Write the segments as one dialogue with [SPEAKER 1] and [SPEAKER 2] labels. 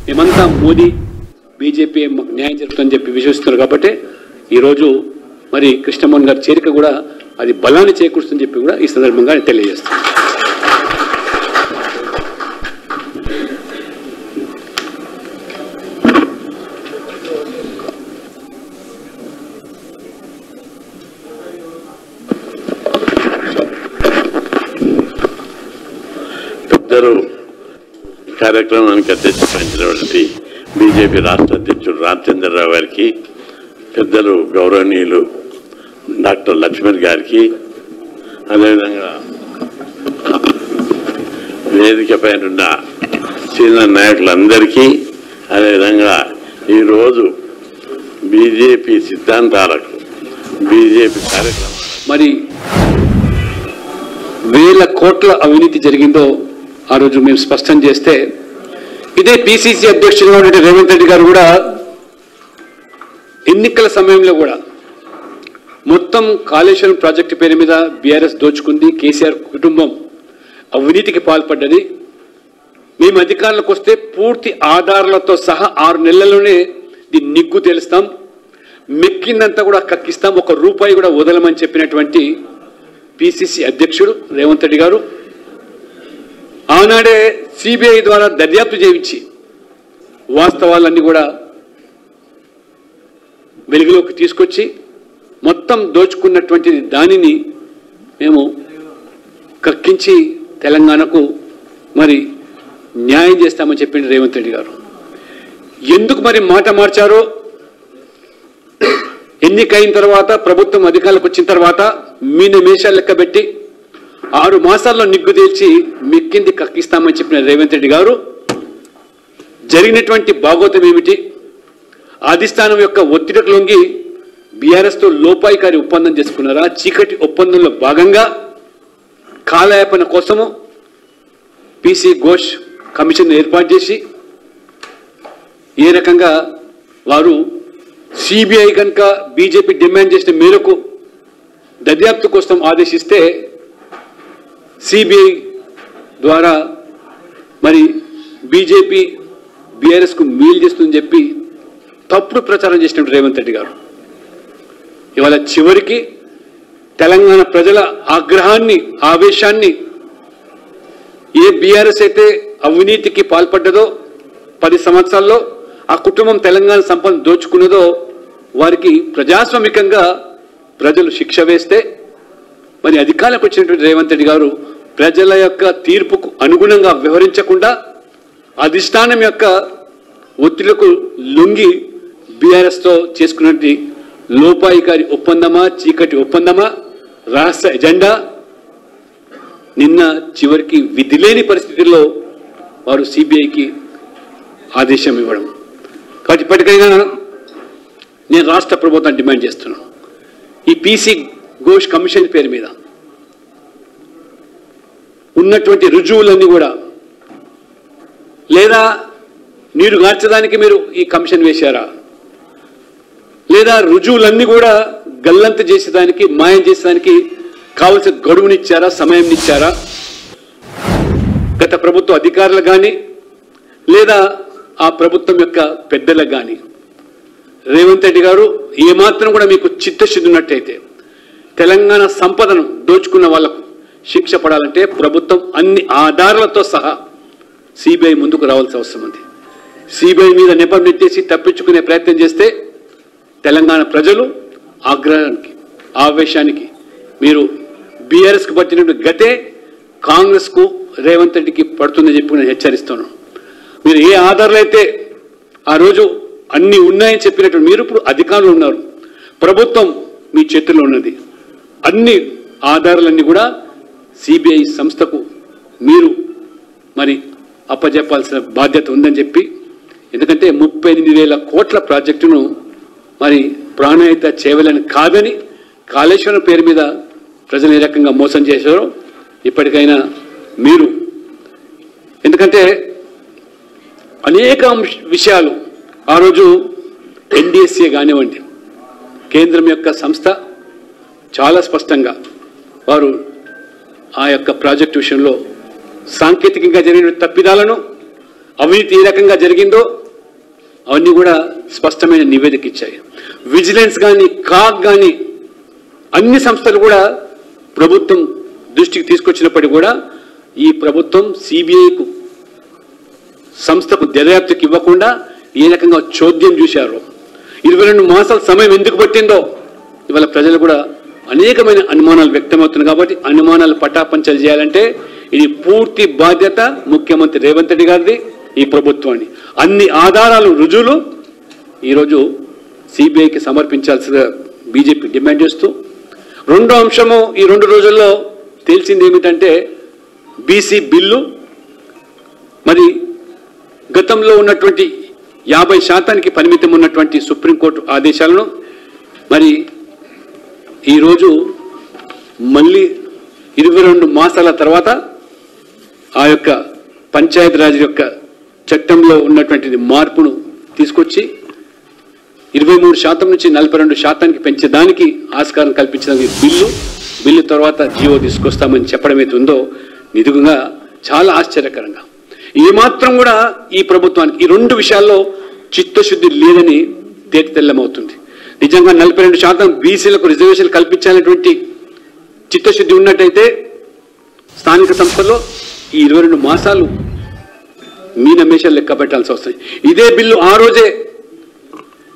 [SPEAKER 1] మేమంతా మోదీ బీజేపీ న్యాయం జరుగుతుందని చెప్పి విశ్వసిస్తున్నారు కాబట్టి ఈరోజు మరి కృష్ణమోహన్ గారి చేరిక కూడా అది బలాన్ని చేకూరుస్తుందని చెప్పి కూడా ఈ సందర్భంగా నేను తెలియజేస్తాను.
[SPEAKER 2] కార్యక్రమానికి అధ్యక్షించినటువంటి బీజేపీ రాష్ట్ర అధ్యక్షుడు రామచంద్రరావు గారికి, పెద్దలు గౌరవనీయులు డాక్టర్ లక్ష్మణ్ గారికి, అదేవిధంగా వేదిక పైన ఉన్న సీనియర్ నాయకులందరికీ, అదేవిధంగా ఈరోజు బీజేపీ సిద్ధాంతాలకు బీజేపీ కార్యక్రమం
[SPEAKER 1] మరి వేల కోట్ల అవినీతి జరిగిందో ఆ రోజు మేము స్పష్టం చేస్తే ఇదే పిసిసి అధ్యక్షులుగా ఉన్న రేవంత్ రెడ్డి గారు కూడా ఎన్నికల సమయంలో కూడా మొత్తం కాళేశ్వరం ప్రాజెక్టు పేరు మీద బీఆర్ఎస్ దోచుకుంది, కేసీఆర్ కుటుంబం అవినీతికి పాల్పడ్డది, మేము అధికారంలోకి వస్తే పూర్తి ఆధారాలతో సహా 6 నెలల్లోనే దీన్ని నిగ్గు తెలుస్తాం, మెక్కిందంతా కూడా కక్కిస్తాం, 1 రూపాయి కూడా వదలమని చెప్పినటువంటి పిసిసి అధ్యక్షుడు రేవంత్ రెడ్డి గారు ఆనాడే సిబిఐ ద్వారా దర్యాప్తు చేయించి వాస్తవాలన్నీ కూడా వెలుగులోకి తీసుకొచ్చి మొత్తం దోచుకున్నటువంటి దానిని మేము కక్కించి తెలంగాణకు మరి న్యాయం చేస్తామని చెప్పింది రేవంత్ రెడ్డి గారు. ఎందుకు మరి మాట మార్చారో ఎన్నికైన తర్వాత ప్రభుత్వం అధికారులకు వచ్చిన తర్వాత మీనమేషాలు లెక్కబెట్టి 6 మాసాల్లో నిగ్గు తేల్చి మెక్కింది కక్కిస్తామని చెప్పిన రేవంత్ రెడ్డి గారు జరిగినటువంటి భాగోతం ఏమిటి, అధిష్టానం యొక్క ఒత్తిడికి లొంగి బీఆర్ఎస్తో లోపాయికారి ఒప్పందం చేసుకున్నారా, చీకటి ఒప్పందంలో భాగంగా కాలయాపన కోసము పీసీ ఘోష్ కమిషన్ ఏర్పాటు చేసి ఏ రకంగా వారు సిబిఐ కనుక బీజేపీ డిమాండ్ చేసిన మేరకు దర్యాప్తు కోసం ఆదేశిస్తే సిబిఐ ద్వారా మరి బీజేపీ బీఆర్ఎస్కు మేలు చేస్తుందని చెప్పి తప్పుడు ప్రచారం చేసినట్టు రేవంత్ రెడ్డి గారు ఇవాళ చివరికి తెలంగాణ ప్రజల ఆగ్రహాన్ని, ఆవేశాన్ని ఏ బీఆర్ఎస్ అయితే అవినీతికి పాల్పడ్డదో 10 సంవత్సరాల్లో ఆ కుటుంబం తెలంగాణ సంపద దోచుకున్నదో వారికి ప్రజాస్వామికంగా ప్రజలు శిక్ష వేస్తే మరి అధికారంలోకి వచ్చినటువంటి రేవంత్ రెడ్డి గారు ప్రజల యొక్క తీర్పుకు అనుగుణంగా వ్యవహరించకుండా అధిష్టానం యొక్క ఒత్తిళ్లకు లొంగి బీఆర్ఎస్తో చేసుకున్నటువంటి లోపాయికారి ఒప్పందమా, చీకటి ఒప్పందమా, రహస్య ఎజెండా నిన్న చివరికి విధి లేని పరిస్థితుల్లో వారు సిబిఐకి ఆదేశం ఇవ్వడం. కాబట్టి ఇప్పటికైనా నేను రాష్ట్ర ప్రభుత్వాన్ని డిమాండ్ చేస్తున్నాను, ఈ పీసీ ఘోష్ కమిషన్ పేరు మీద ఉన్నటువంటి రుజువులన్నీ కూడా లేదా నీరు గార్చడానికి మీరు ఈ కమిషన్ వేశారా, లేదా రుజువులన్నీ కూడా గల్లంత చేసేదానికి, మాయం చేసేదానికి కావలసిన గడువునిచ్చారా, సమయంనిచ్చారా గత ప్రభుత్వ అధికారులు కానీ లేదా ఆ ప్రభుత్వం యొక్క పెద్దలకు కానీ. రేవంత్ రెడ్డి గారు ఏమాత్రం కూడా మీకు చిత్తశుద్ధి ఉన్నట్టయితే తెలంగాణ సంపదను దోచుకున్న వాళ్లకు శిక్ష పడాలంటే ప్రభుత్వం అన్ని ఆధారాలతో సహా సిబిఐ ముందుకు రావాల్సిన అవసరం ఉంది. సిబిఐ మీద నెపం నెట్టేసి తప్పించుకునే ప్రయత్నం చేస్తే తెలంగాణ ప్రజలు ఆగ్రహానికి, ఆవేశానికి మీరు బీఆర్ఎస్కి పట్టినటువంటి గతే కాంగ్రెస్కు, రేవంత్ రెడ్డికి పడుతుందని చెప్పి నేను హెచ్చరిస్తున్నాను. మీరు ఏ ఆధారాలు అయితే ఆ రోజు అన్ని ఉన్నాయని చెప్పినట్టు మీరు ఇప్పుడు అధికారులు ఉన్నారు, ప్రభుత్వం మీ చేతుల్లో ఉన్నది, అన్ని ఆధారాలన్నీ కూడా సిబిఐ సంస్థకు మీరు మరి అప్పజెప్పాల్సిన బాధ్యత ఉందని చెప్పి, ఎందుకంటే 38,000 కోట్ల ప్రాజెక్టును మరి ప్రాణాయిత చేయలేని కాదని కాళేశ్వరం పేరు మీద ప్రజలు ఏ రకంగా మోసం చేశారో ఇప్పటికైనా మీరు, ఎందుకంటే అనేక విషయాలు ఆ రోజు ఎన్డీఎస్ఏ కానివ్వండి, కేంద్రం యొక్క సంస్థ చాలా స్పష్టంగా వారు ఆ యొక్క ప్రాజెక్టు విషయంలో సాంకేతికంగా జరిగిన తప్పిదాలను అవినీతి ఏ రకంగా జరిగిందో అవన్నీ కూడా స్పష్టమైన నివేదిక ఇచ్చాయి. విజిలెన్స్ కానీ కాగ్ కానీ అన్ని సంస్థలు కూడా ప్రభుత్వం దృష్టికి తీసుకొచ్చినప్పటికీ కూడా ఈ ప్రభుత్వం సిబిఐకు సంస్థకు దర్యాప్తుకి ఇవ్వకుండా ఏ రకంగా చోద్యం చూశారో, 22 మాసాల సమయం ఎందుకు పట్టిందో ఇవాళ ప్రజలు కూడా అనేకమైన అనుమానాలు వ్యక్తమవుతున్నాయి. కాబట్టి అనుమానాలు పటాపంచలు చేయాలంటే ఇది పూర్తి బాధ్యత ముఖ్యమంత్రి రేవంత్ రెడ్డి గారిది, ఈ ప్రభుత్వాన్ని. అన్ని ఆధారాలు రుజువులు ఈరోజు సిబిఐకి సమర్పించాల్సిన బీజేపీ డిమాండ్ చేస్తూ, రెండో అంశము ఈ 2 రోజుల్లో తేల్చింది ఏమిటంటే బీసీ బిల్లు మరి గతంలో ఉన్నటువంటి 50% పరిమితం ఉన్నటువంటి సుప్రీంకోర్టు ఆదేశాలను మరి ఈరోజు మళ్ళీ 22 మాసాల తర్వాత ఆ యొక్క పంచాయతీరాజ్ యొక్క చట్టంలో ఉన్నటువంటి మార్పును తీసుకొచ్చి 23% నుంచి 42% పెంచేదానికి ఆస్కారం కల్పించిన బిల్లు తర్వాత జియో తీసుకొస్తామని చెప్పడం అయితే ఉందో నిజంగా చాలా ఆశ్చర్యకరంగా, ఏమాత్రం కూడా ఈ ప్రభుత్వానికి ఈ 2 విషయాల్లో చిత్తశుద్ధి లేదని తేటతెల్లమవుతుంది. నిజంగా 42% బీసీలకు రిజర్వేషన్ కల్పించాలనేటువంటి చిత్తశుద్ధి ఉన్నట్టయితే స్థానిక సంస్థల్లో ఈ 22 మాసాలు మీనమేషాలు లెక్క పెట్టాల్సి వస్తుంది. ఇదే బిల్లు ఆ రోజు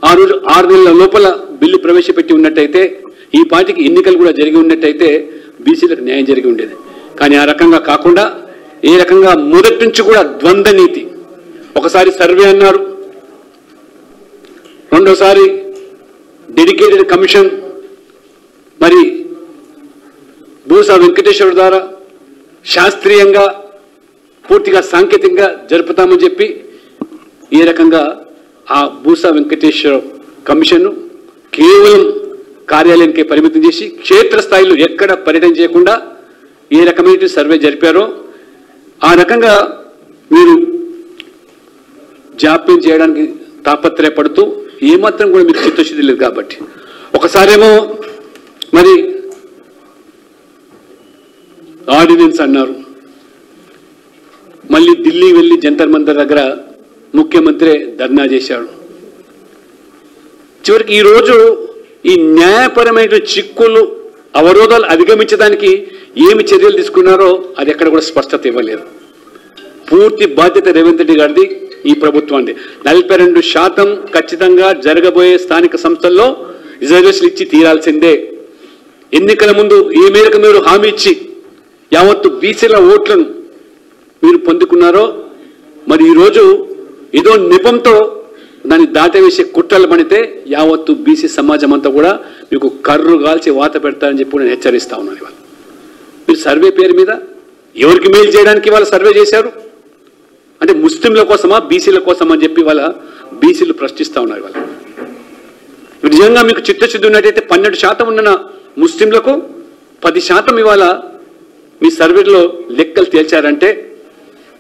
[SPEAKER 1] 6 నెలల లోపల బిల్లు ప్రవేశపెట్టి ఉన్నట్టయితే ఈ పార్టీకి ఎన్నికలు కూడా జరిగి ఉన్నట్టయితే బీసీలకు న్యాయం జరిగి ఉండేది. కానీ ఆ రకంగా కాకుండా ఏ రకంగా మొదటి నుంచి కూడా ద్వంద్వ నీతి, ఒకసారి సర్వే అన్నారు, రెండోసారి డెడికేటెడ్ కమిషన్ మరి బూసా వెంకటేశ్వర ద్వారా శాస్త్రీయంగా పూర్తిగా సాంకేతికంగా జరుపుతామని చెప్పి ఈ రకంగా ఆ బూసా వెంకటేశ్వర కమిషన్ కేవలం కార్యాలయానికి పరిమితం చేసి క్షేత్రస్థాయిలో ఎక్కడ పర్యటన చేయకుండా ఏ రకమైన సర్వే జరిపారో ఆ రకంగా మీరు జాప్యం చేయడానికి తాపత్రయపడుతూ ఏమాత్రం కూడా మీకు చిత్తశుద్ధి లేదు. కాబట్టి ఒకసారేమో మరి ఆర్డినెన్స్ అన్నారు, మళ్ళీ ఢిల్లీ వెళ్ళి జంతర్ మంతర్ దగ్గర ముఖ్యమంత్రి ధర్నా చేశాడు. చివరికి ఈరోజు ఈ న్యాయపరమైన చిక్కులు అవరోధాలు అధిగమించడానికి ఏమి చర్యలు తీసుకున్నారో అది ఎక్కడ కూడా స్పష్టత ఇవ్వలేదు. పూర్తి బాధ్యత రేవంత్ రెడ్డి గారిది, ఈ ప్రభుత్వాన్ని. 42% ఖచ్చితంగా జరగబోయే స్థానిక సంస్థల్లో రిజర్వేషన్ ఇచ్చి తీరాల్సిందే. ఎన్నికల ముందు ఏ మేరకు మీరు హామీ ఇచ్చి యావత్తు బీసీల ఓట్లను మీరు పొందుకున్నారో మరి ఈరోజు ఏదో నెపంతో దాన్ని దాటవేసే కుట్రలు పడితే యావత్తు బీసీ సమాజం అంతా కూడా మీకు కర్రు కాల్చి వాత పెడతారని చెప్పి నేను హెచ్చరిస్తా ఉన్నాను. ఇవాళ మీరు సర్వే పేరు మీద ఎవరికి మేలు చేయడానికి ఇవాళ సర్వే చేశారు అంటే ముస్లింల కోసమా బీసీల కోసమా అని చెప్పి ఇవాళ బీసీలు ప్రశ్నిస్తూ ఉన్నారు. ఇవాళ నిజంగా మీకు చిత్తశుద్ధి ఉన్నట్టయితే 12% ఉన్న ముస్లింలకు 10% ఇవాళ మీ సర్వేలో లెక్కలు తేల్చారంటే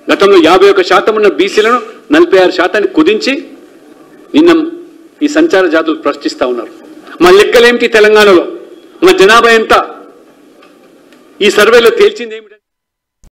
[SPEAKER 1] గతంలో 51% ఉన్న బీసీలను 46% కుదించి నిన్న ఈ సంచార జాతులు ప్రశ్నిస్తూ ఉన్నారు. మా లెక్కలేమిటి, తెలంగాణలో మా జనాభా ఎంత, ఈ సర్వేలో తేల్చింది ఏమిటి?